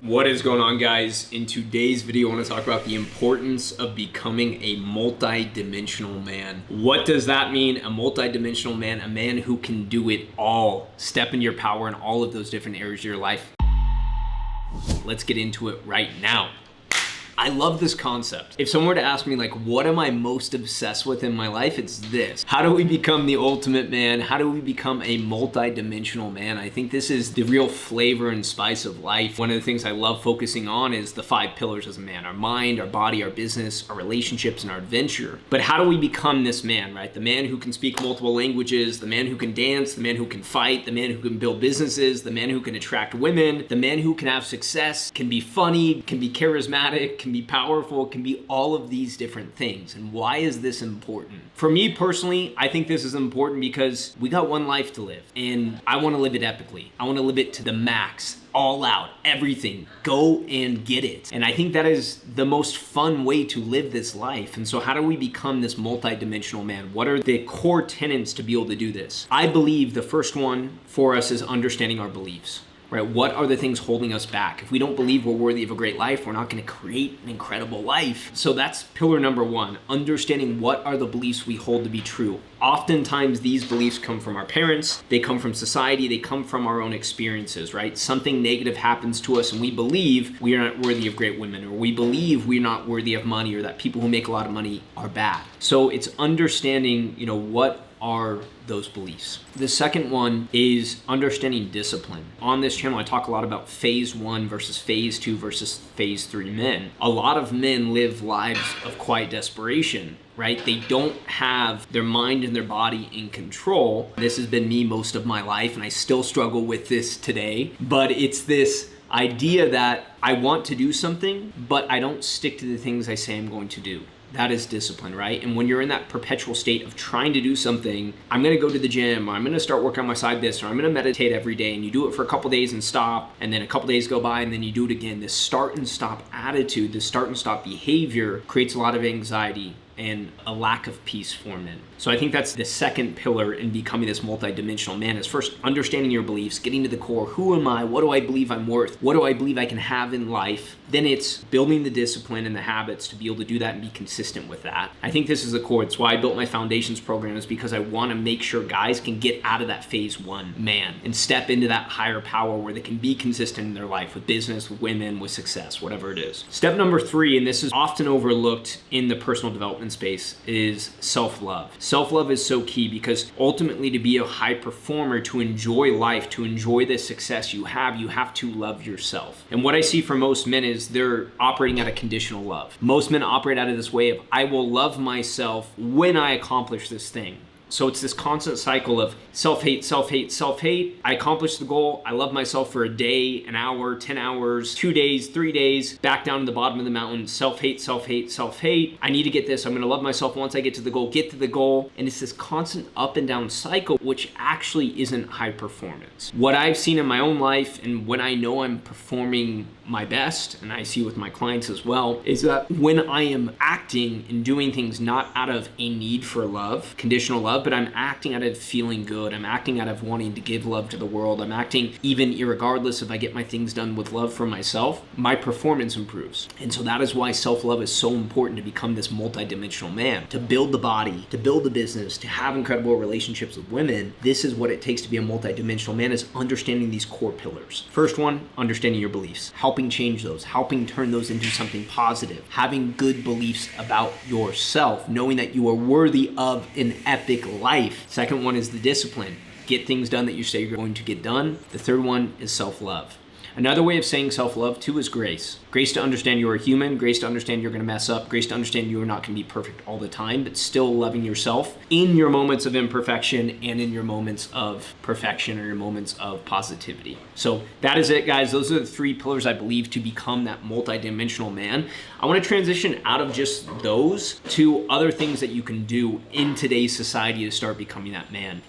What is going on, guys? In today's video, I want to talk about the importance of becoming a multi-dimensional man. What does that mean? A multi-dimensional man, a man who can do it all. Step into your power in all of those different areas of your life. Let's get into it right now. I love this concept. If someone were to ask me, like, what am I most obsessed with in my life? It's this. How do we become the ultimate man? How do we become a multi-dimensional man? I think this is the real flavor and spice of life. One of the things I love focusing on is the 5 pillars as a man: our mind, our body, our business, our relationships, and our adventure. But how do we become this man, right? The man who can speak multiple languages, the man who can dance, the man who can fight, the man who can build businesses, the man who can attract women, the man who can have success, can be funny, can be charismatic, can be powerful, can be all of these different things. And why is this important? For me personally, I think this is important because we got one life to live, and I want to live it epically. I want to live it to the max, all out, everything. Go and get it. And I think that is the most fun way to live this life. And so how do we become this multi-dimensional man? What are the core tenets to be able to do this? I believe the first one for us is understanding our beliefs. Right? What are the things holding us back? If we don't believe we're worthy of a great life, we're not going to create an incredible life. So that's pillar number 1, understanding what are the beliefs we hold to be true. Oftentimes these beliefs come from our parents, they come from society, they come from our own experiences, right? Something negative happens to us and we believe we are not worthy of great women, or we believe we're not worthy of money, or that people who make a lot of money are bad. So it's understanding, what are those beliefs. The second one is understanding discipline. On this channel, I talk a lot about phase 1 versus phase 2 versus phase 3 men. A lot of men live lives of quiet desperation, right? They don't have their mind and their body in control. This has been me most of my life, and I still struggle with this today, but it's this idea that I want to do something, but I don't stick to the things I say I'm going to do. That is discipline, right? And when you're in that perpetual state of trying to do something, I'm gonna go to the gym, or I'm gonna start working on my side this, or I'm gonna meditate every day, and you do it for a couple days and stop, and then a couple days go by and then you do it again. This start and stop attitude, this start and stop behavior creates a lot of anxiety and a lack of peace for men. So I think that's the second pillar in becoming this multi-dimensional man, is first understanding your beliefs, getting to the core. Who am I? What do I believe I'm worth? What do I believe I can have in life? Then it's building the discipline and the habits to be able to do that and be consistent with that. I think this is the core. It's why I built my foundations program, is because I want to make sure guys can get out of that phase 1 man and step into that higher power where they can be consistent in their life, with business, with women, with success, whatever it is. Step number 3, and this is often overlooked in the personal development space, is self-love. Self-love is so key, because ultimately, to be a high performer, to enjoy life, to enjoy the success you have to love yourself. And what I see for most men is they're operating out of conditional love. Most men operate out of this way of, I will love myself when I accomplish this thing. So it's this constant cycle of self-hate, self-hate, self-hate. I accomplished the goal. I love myself for a day, an hour, 10 hours, 2 days, 3 days, back down to the bottom of the mountain. Self-hate, self-hate, self-hate. I need to get this. I'm going to love myself once I get to the goal, get to the goal. And it's this constant up and down cycle, which actually isn't high performance. What I've seen in my own life, and when I know I'm performing my best, and I see with my clients as well, is that when I am acting and doing things not out of a need for love, conditional love, but I'm acting out of feeling good. I'm acting out of wanting to give love to the world. I'm acting even irregardless if I get my things done with love for myself, my performance improves. And so that is why self-love is so important to become this multi-dimensional man, to build the body, to build the business, to have incredible relationships with women. This is what it takes to be a multi-dimensional man, is understanding these core pillars. First one, understanding your beliefs, helping change those, helping turn those into something positive, having good beliefs about yourself, knowing that you are worthy of an epic life. Second one is the discipline. Get things done that you say you're going to get done. The third one is self-love. Another way of saying self-love too is grace. Grace to understand you're a human, grace to understand you're gonna mess up, grace to understand you're not gonna be perfect all the time, but still loving yourself in your moments of imperfection and in your moments of perfection, or your moments of positivity. So that is it, guys. Those are the 3 pillars I believe to become that multi-dimensional man. I wanna transition out of just those to other things that you can do in today's society to start becoming that man.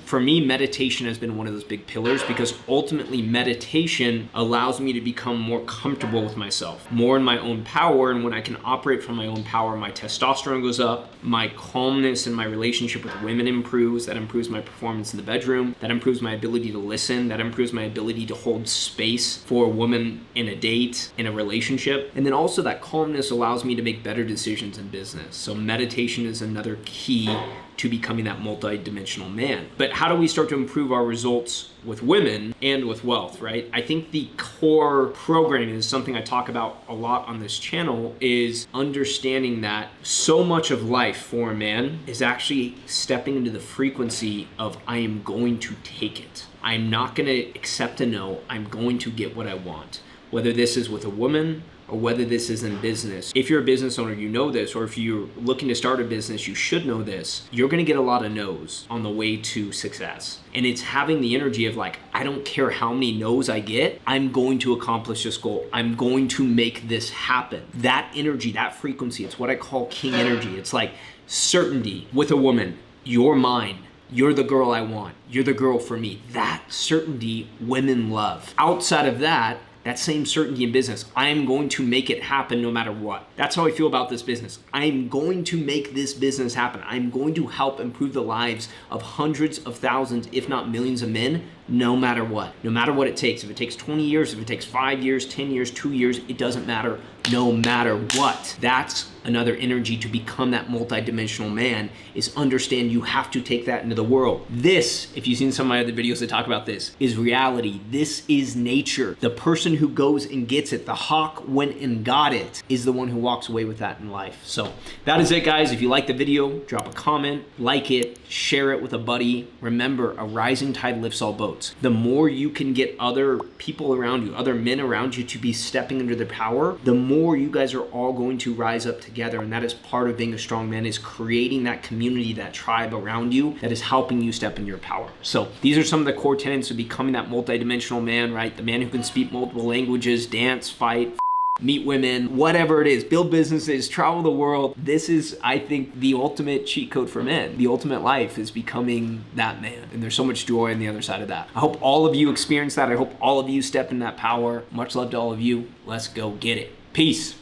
For me, meditation has been one of those big pillars, because ultimately meditation allows me to become more comfortable with myself, more in my own power. And when I can operate from my own power, my testosterone goes up, my calmness in my relationship with women improves. That improves my performance in the bedroom. That improves my ability to listen. That improves my ability to hold space for a woman in a date, in a relationship. And then also that calmness allows me to make better decisions in business. So meditation is another key to becoming that multi-dimensional man. But how do we start to improve our results with women and with wealth, right? I think the core programming is something I talk about a lot on this channel, is understanding that so much of life for a man is actually stepping into the frequency of I am going to take it. I'm not going to accept a no. I'm going to get what I want. Whether this is with a woman or whether this is in business. If you're a business owner, you know this, or if you're looking to start a business, you should know this. You're gonna get a lot of no's on the way to success. And it's having the energy of like, I don't care how many no's I get, I'm going to accomplish this goal. I'm going to make this happen. That energy, that frequency, it's what I call king energy. It's like certainty with a woman. You're mine. You're the girl I want. You're the girl for me. That certainty women love. Outside of that same certainty in business. I am going to make it happen no matter what. That's how I feel about this business. I'm going to make this business happen. I'm going to help improve the lives of hundreds of thousands, if not millions of men, no matter what. No matter what it takes. If it takes 20 years, if it takes 5 years, 10 years, 2 years, it doesn't matter. No matter what. That's another energy to become that multi-dimensional man, is understand you have to take that into the world. This, if you've seen some of my other videos that talk about this, is reality. This is nature. The person who goes and gets it, the hawk went and got it, is the one who walks away with that in life. So that is it, guys. If you like the video, drop a comment, like it, share it with a buddy. Remember, a rising tide lifts all boats. The more you can get other people around you, other men around you to be stepping into their power, the more you guys are all going to rise up together. And that is part of being a strong man, is creating that community, that tribe around you that is helping you step in your power. So these are some of the core tenets of becoming that multi-dimensional man, right? The man who can speak multiple languages, dance, fight, meet women, whatever it is, build businesses, travel the world. This is, I think, the ultimate cheat code for men. The ultimate life is becoming that man. And there's so much joy on the other side of that. I hope all of you experience that. I hope all of you step in that power. Much love to all of you. Let's go get it. Peace.